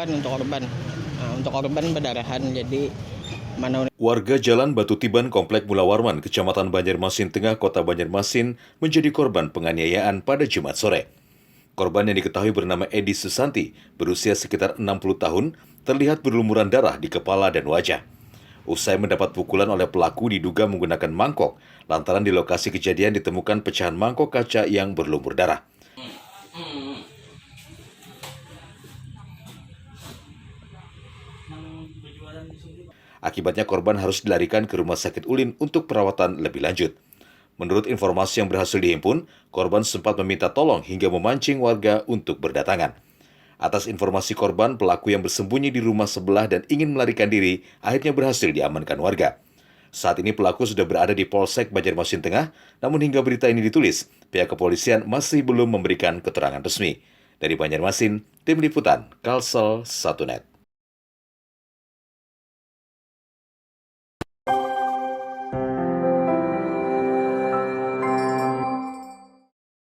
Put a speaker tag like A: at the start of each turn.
A: Untuk korban perdarahan, jadi mana.
B: Warga Jalan Batu Tiban, Komplek Mula Warman, Kecamatan Banjarmasin Tengah, Kota Banjarmasin, menjadi korban penganiayaan pada Jumat sore. Korban yang diketahui bernama Edi Susanti, berusia sekitar 60 tahun, terlihat berlumuran darah di kepala dan wajah. Usai mendapat pukulan oleh pelaku diduga menggunakan mangkok, lantaran di lokasi kejadian ditemukan pecahan mangkok kaca yang berlumur darah. Akibatnya korban harus dilarikan ke Rumah Sakit Ulin untuk perawatan lebih lanjut. Menurut informasi yang berhasil dihimpun, korban sempat meminta tolong hingga memancing warga untuk berdatangan. Atas informasi korban, pelaku yang bersembunyi di rumah sebelah dan ingin melarikan diri akhirnya berhasil diamankan warga. Saat ini pelaku sudah berada di Polsek Banjarmasin Tengah, namun hingga berita ini ditulis, pihak kepolisian masih belum memberikan keterangan resmi. Dari Banjarmasin, Tim Liputan, Kalsel 1net.